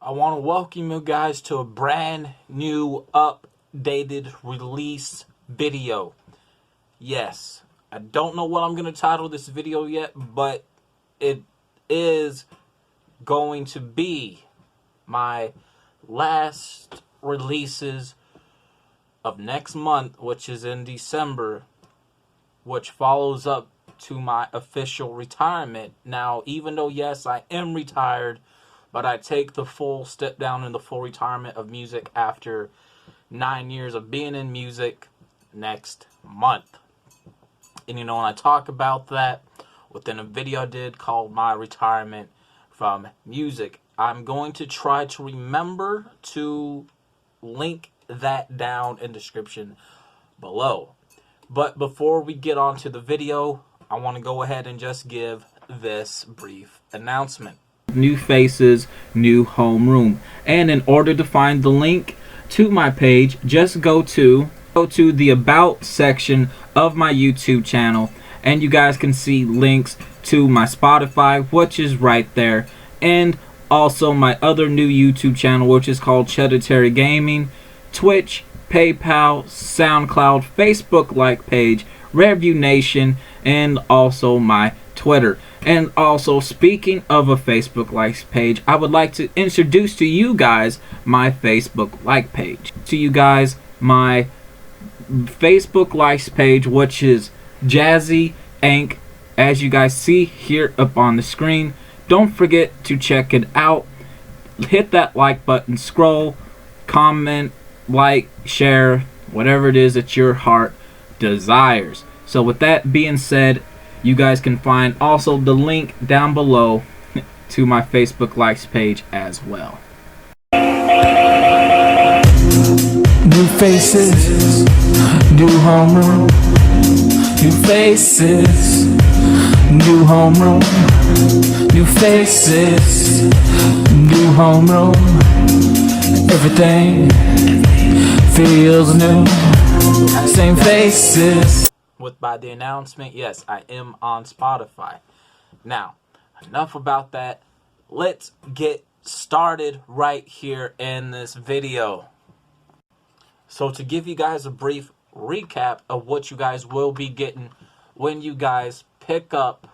I want to welcome you guys to a brand new updated release video. Yes, I don't know what I'm going to title this video yet, but it is going to be my last releases of next month, which is in December, which follows up to my official retirement. Now, even though, yes, I am retired, but I take the full step down in the full retirement of music after 9 years of being in music next month. And when I talk about that within a video I did called My Retirement from Music, I'm going to try to remember to link that down in the description below. But before we get on to the video, I want to go ahead and just give this brief announcement. New faces, new homeroom. And in order to find the link to my page, just go to the About section of my YouTube channel, and you guys can see links to my Spotify, which is right there, and also my other new YouTube channel, which is called Cheddar Gaming, Twitch, PayPal, SoundCloud, Facebook like page, Review Nation, and also my Twitter. And also, speaking of a Facebook likes page, I would like to introduce to you guys my Facebook like page. To you guys, my Facebook likes page, which is Jazzy Inc. As you guys see here up on the screen, don't forget to check it out. Hit that like button, scroll, comment, like, share, whatever it is that your heart desires. So with that being said, you guys can find also the link down below to my Facebook likes page as well. New faces, new homeroom. New faces, new homeroom. New faces, new homeroom. Everything feels new. Same faces. By the announcement, yes, I am on Spotify. Now, enough about that. Let's get started right here in this video. So to give you guys a brief recap of what you guys will be getting when you guys pick up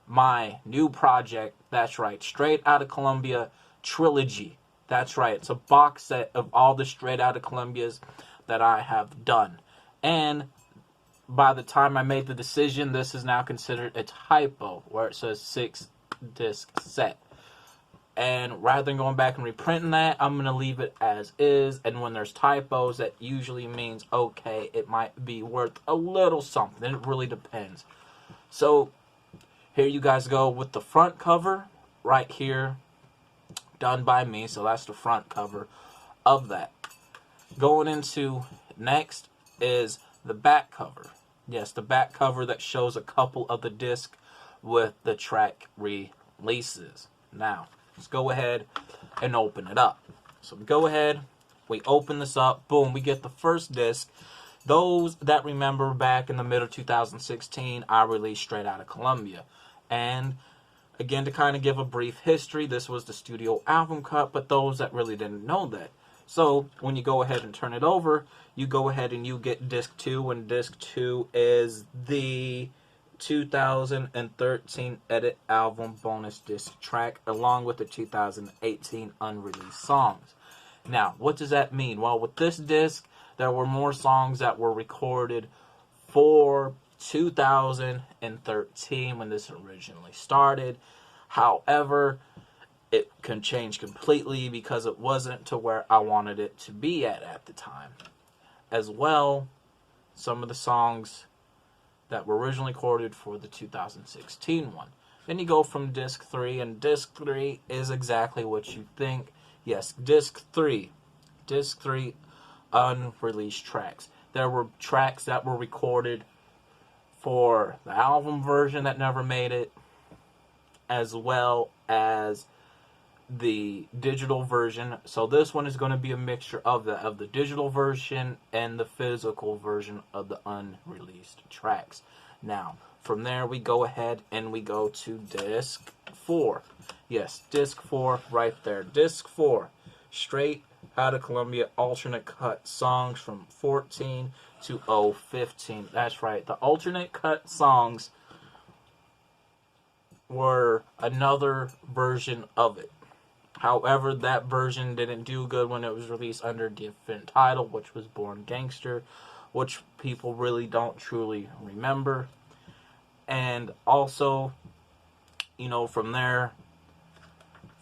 my new project, that's right, Straight Outta Columbia Trilogy. That's right, it's a box set of all the Straight Outta Columbias that I have done. And by the time I made the decision, this is now considered a typo, where it says 6-disc set. And rather than going back and reprinting that, I'm going to leave it as is. And when there's typos, that usually means, okay, it might be worth a little something. It really depends. So here you guys go with the front cover right here, done by me. So that's the front cover of that. Going into next is the back cover. Yes, the back cover that shows a couple of the discs with the track releases. Now, let's go ahead and open it up. So we go ahead, we open this up, boom, we get the first disc. Those that remember back in the middle of 2016, I released Straight Outta Columbia. And again, to kind of give a brief history, this was the studio album cut, but those that really didn't know that. So when you go ahead and turn it over, you go ahead and you get disc 2, and disc 2 is the 2013 edit album bonus disc track, along with the 2018 unreleased songs. Now, what does that mean? Well, with this disc, there were more songs that were recorded for 2013 when this originally started. However, it can change completely because it wasn't to where I wanted it to be at the time. As well, some of the songs that were originally recorded for the 2016 one. Then you go from disc 3, and disc 3 is exactly what you think. Yes, disc 3 unreleased tracks. There were tracks that were recorded for the album version that never made it, as well as the digital version. So this one is going to be a mixture of the digital version and the physical version of the unreleased tracks. Now, from there we go ahead and we go to disc 4. Yes, disc 4 right there. Disc 4. Straight Outta Columbia alternate cut songs from 14 to 015. That's right. The alternate cut songs were another version of it. However, that version didn't do good when it was released under a different title, which was Born Gangster, which people really don't truly remember. And also, from there,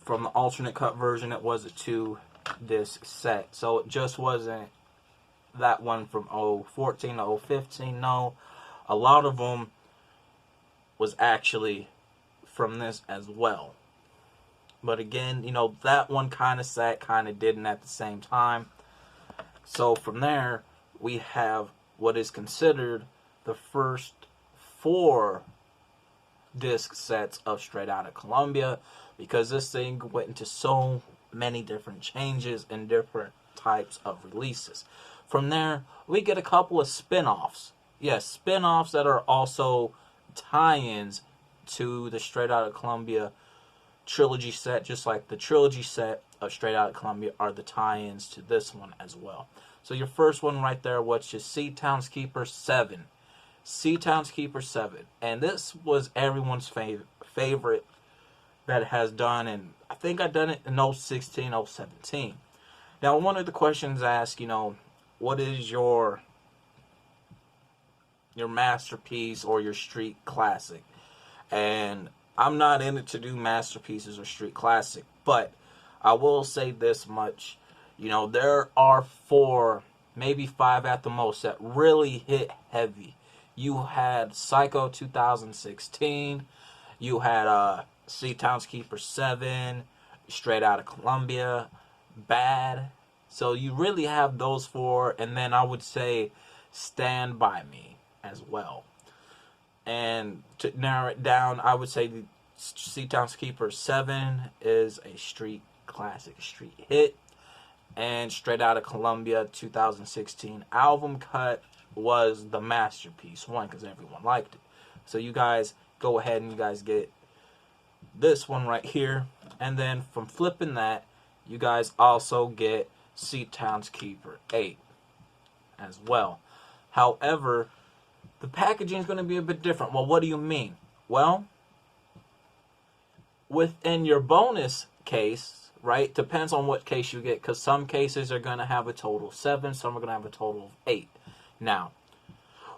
from the alternate cut version, it was a 2-disc set. So it just wasn't that one from 014 to 015. No, a lot of them was actually from this as well. But again, that one kind of sat, kind of didn't at the same time. So from there, we have what is considered the first 4 disc sets of Straight Outta Columbia, because this thing went into so many different changes and different types of releases. From there, we get a couple of spin-offs. Yes, spin-offs that are also tie-ins to the Straight Outta Columbia trilogy set, just like the trilogy set of Straight Outta Columbia are the tie-ins to this one as well. So your first one right there, which is Seatown's 7. Seatown's 7. And this was everyone's favorite that it has done, and I think I done it in 016, 017. Now, one of the questions asked, what is your masterpiece or your street classic? And I'm not in it to do masterpieces or street classic, but I will say this much. There are 4, maybe 5 at the most, that really hit heavy. You had Psycho 2016. You had Seatown's 7, Straight Outta Columbia, Bad. So you really have those 4, and then I would say Stand By Me as well. And to narrow it down, I would say the Seatown's 7 is a street classic, street hit. And Straight Outta Columbia 2016 album cut was the masterpiece one, because everyone liked it. So you guys go ahead and you guys get this one right here. And then from flipping that, you guys also get Seatown's 8 as well. However, the packaging is going to be a bit different. Well, what do you mean? Well, within your bonus case, right, depends on what case you get, because some cases are going to have a total of 7, some are going to have a total of 8. Now,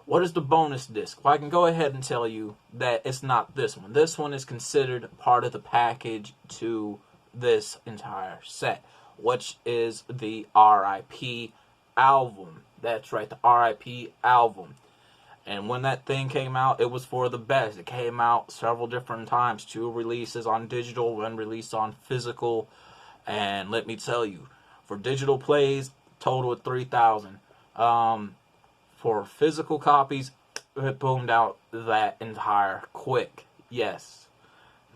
what is the bonus disc? Well, I can go ahead and tell you that it's not this one. This one is considered part of the package to this entire set, which is the RIP album. That's right, the RIP album. And when that thing came out, it was for the best. It came out several different times. 2 releases on digital, 1 release on physical. And let me tell you, for digital plays, total of 3,000. For physical copies, it boomed out that entire quick. Yes.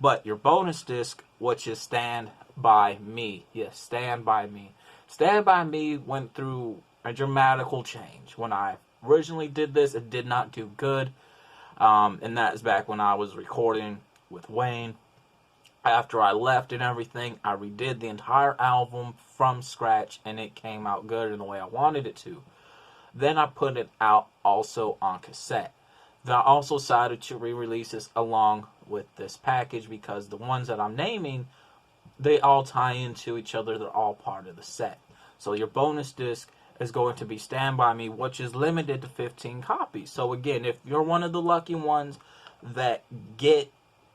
But your bonus disc, which is Stand By Me. Yes, Stand By Me. Stand By Me went through a dramatical change. When I originally did this, it did not do good. And that is back when I was recording with Wayne. After I left and everything, I redid the entire album from scratch, and it came out good in the way I wanted it to. Then I put it out also on cassette. Then I also decided to re-release this along with this package, because the ones that I'm naming, they all tie into each other. They're all part of the set. So your bonus disc is going to be Stand By Me, which is limited to 15 copies. So again, if you're one of the lucky ones that get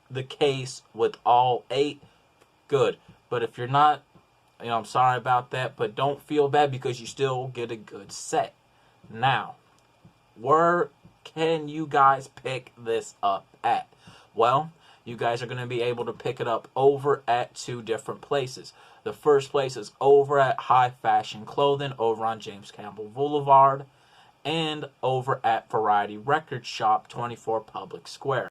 the case with all 8, good. But if you're not, I'm sorry about that, but don't feel bad, because you still get a good set. Now, where can you guys pick this up at? Well, you guys are going to be able to pick it up over at 2 different places. The first place is over at High Fashion Clothing over on James Campbell Boulevard, and over at Variety Record Shop, 24 Public Square.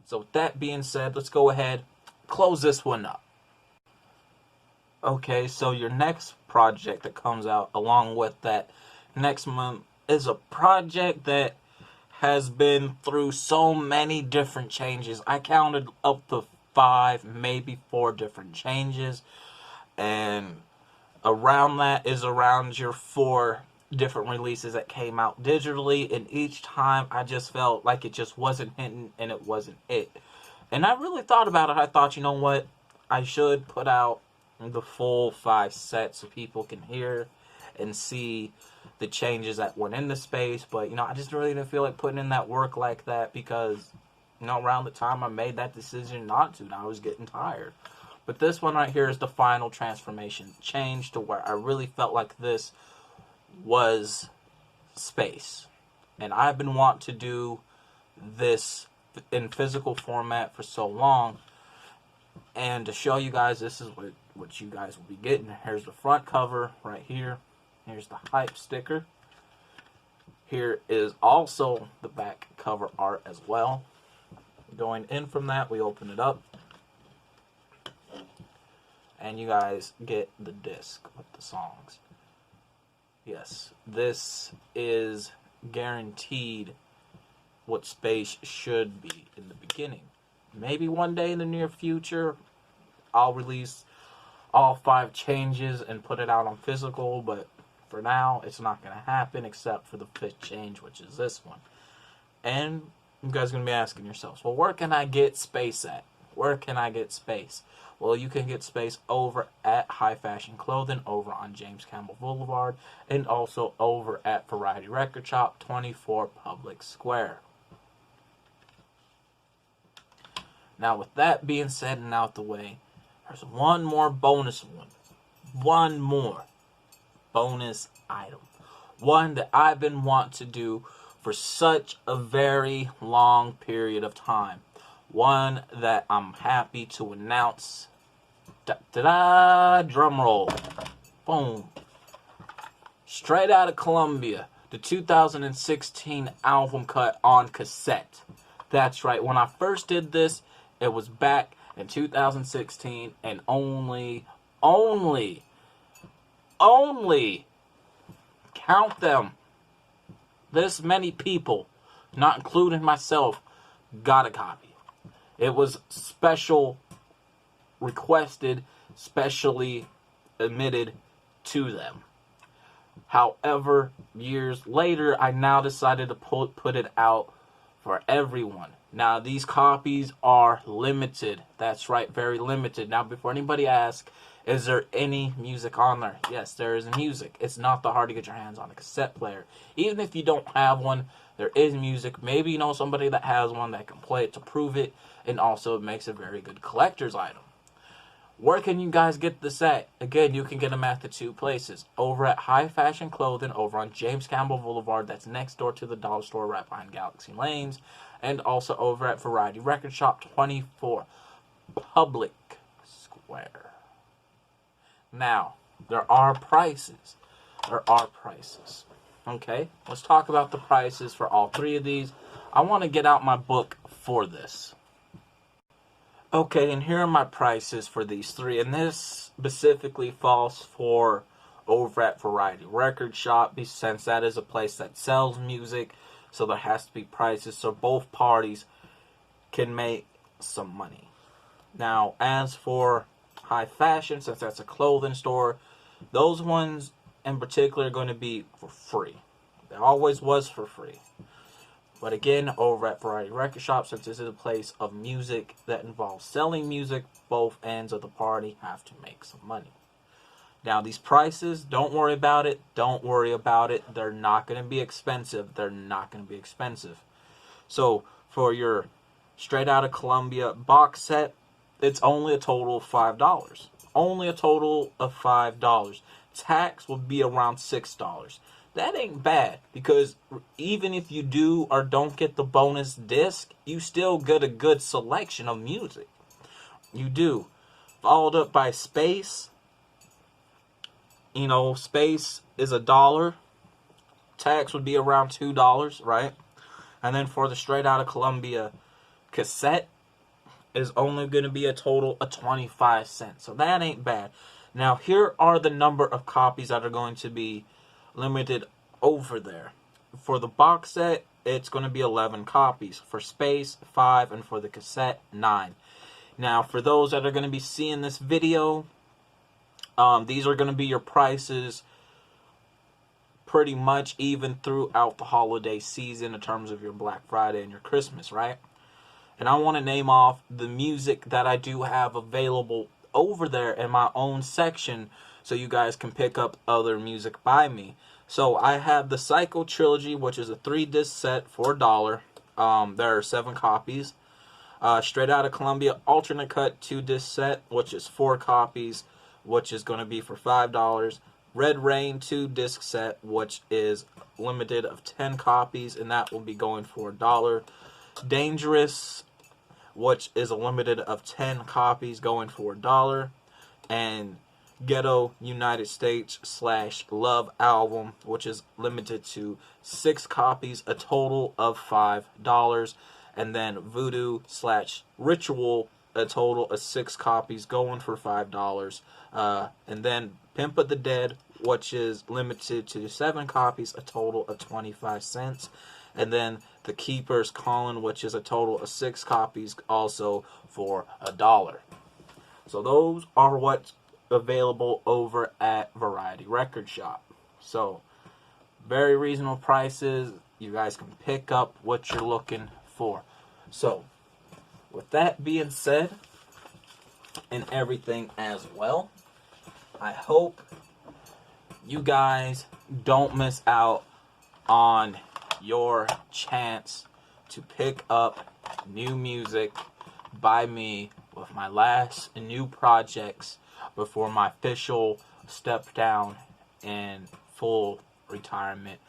So with that being said, let's go ahead, close this one up. Okay, so your next project that comes out along with that next month is a project that has been through so many different changes. I counted up to 5, maybe 4 different changes, and around that is around your 4 different releases that came out digitally, and each time I just felt like it just wasn't hitting and it wasn't it. And I really thought about it. I thought, you know what, I should put out the full 5 sets so people can hear and see the changes that went into space. But I just really didn't feel like putting in that work like that, because around the time I made that decision not to, and I was getting tired. But this one right here is the final transformation change, to where I really felt like this was space. And I've been wanting to do this in physical format for so long. And to show you guys, this is what you guys will be getting. Here's the front cover right here. Here's the hype sticker. Here is also the back cover art as well. Going in from that, we open it up, and you guys get the disc with the songs. Yes, this is guaranteed what space should be in the beginning. Maybe one day in the near future, I'll release all 5 changes and put it out on physical, but for now, it's not going to happen except for the 5th change, which is this one. And you guys are going to be asking yourselves, well, where can I get space at? Where can I get space? Well, you can get space over at High Fashion Clothing over on James Campbell Boulevard, and also over at Variety Record Shop, 24 Public Square. Now, with that being said and out the way, there's one more bonus one. One more bonus item. One that I've been wanting to do for such a very long period of time. One that I'm happy to announce. Da-da-da! Drum roll. Boom. Straight out of Columbia, the 2016 album cut on cassette. That's right. When I first did this, it was back in 2016, and only, count them, this many people, not including myself, got a copy. It was special requested, specially admitted to them. However, years later, I now decided to put it out for everyone. Now, these copies are limited. That's right, very limited. Now, before anybody asks, is there any music on there? Yes, there is music. It's not that hard to get your hands on a cassette player. Even if you don't have one, there is music. Maybe you know somebody that has one that can play it to prove it, and also it makes a very good collector's item. Where can you guys get this at? Again, you can get them at the 2 places. Over at High Fashion Clothing, over on James Campbell Boulevard, that's next door to the dollar store right behind Galaxy Lanes. And also over at Variety Record Shop, 24 Public Square. Now, there are prices. Okay, let's talk about the prices for all 3 of these. I want to get out my book for this. Okay, and here are my prices for these 3. And this specifically falls for over at Variety Record Shop, since that is a place that sells music. So there has to be prices so both parties can make some money. Now, as for High Fashion, since that's a clothing store, those ones in particular are going to be for free. They always was for free. But again, over at Variety Record Shop, since this is a place of music that involves selling music, both ends of the party have to make some money. Now, these prices, don't worry about it. They're not going to be expensive. So, for your Straight Outta Columbia box set, it's only a total of $5. Tax will be around $6. That ain't bad, because even if you do or don't get the bonus disc, you still get a good selection of music. You do. Followed up by Space. Space is $1. Tax would be around $2, right? And then for the Straight Outta Columbia cassette, is only going to be a total of 25 cents. So that ain't bad. Now, here are the number of copies that are going to be limited over there. For the box set, it's going to be 11 copies. For Space, 5. And for the cassette, 9. Now, for those that are going to be seeing this video, these are going to be your prices pretty much even throughout the holiday season in terms of your Black Friday and your Christmas, right? And I want to name off the music that I do have available over there in my own section so you guys can pick up other music by me. So I have the Psycho Trilogy, which is a 3-disc set for $1. There are 7 copies. Straight Outta Columbia Alternate Cut 2-disc set, which is 4 copies, which is going to be for $5. Red Rain 2-disc set, which is limited of 10 copies, and that will be going for $1. Dangerous, which is a limited of 10 copies, going for $1. And Ghetto United States / Love album, which is limited to 6 copies, a total of $5. And then Voodoo / Ritual, a total of 6 copies, going for $5. And then Pimp of the Dead, which is limited to 7 copies, a total of 25 cents. And then The Keeper's Calling, which is a total of 6 copies, also for $1. So those are what's available over at Variety Record Shop. So very reasonable prices. You guys can pick up what you're looking for. So with that being said, and everything as well, I hope you guys don't miss out on your chance to pick up new music by me with my last new projects before my official step down in full retirement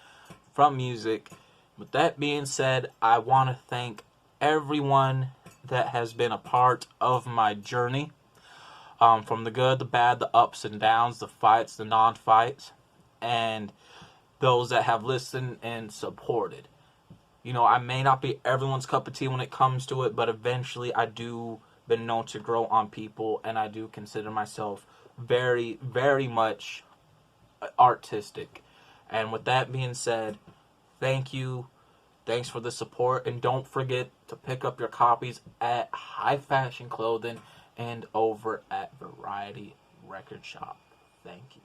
from music. With that being said, I want to thank everyone that has been a part of my journey. From the good, the bad, the ups and downs, the fights, the non-fights, and those that have listened and supported. You know, I may not be everyone's cup of tea when it comes to it, but eventually I do been known to grow on people, and I do consider myself very, very much artistic. And with that being said, thank you. Thanks for the support, and don't forget to pick up your copies at High Fashion Clothing and over at Variety Record Shop. Thank you.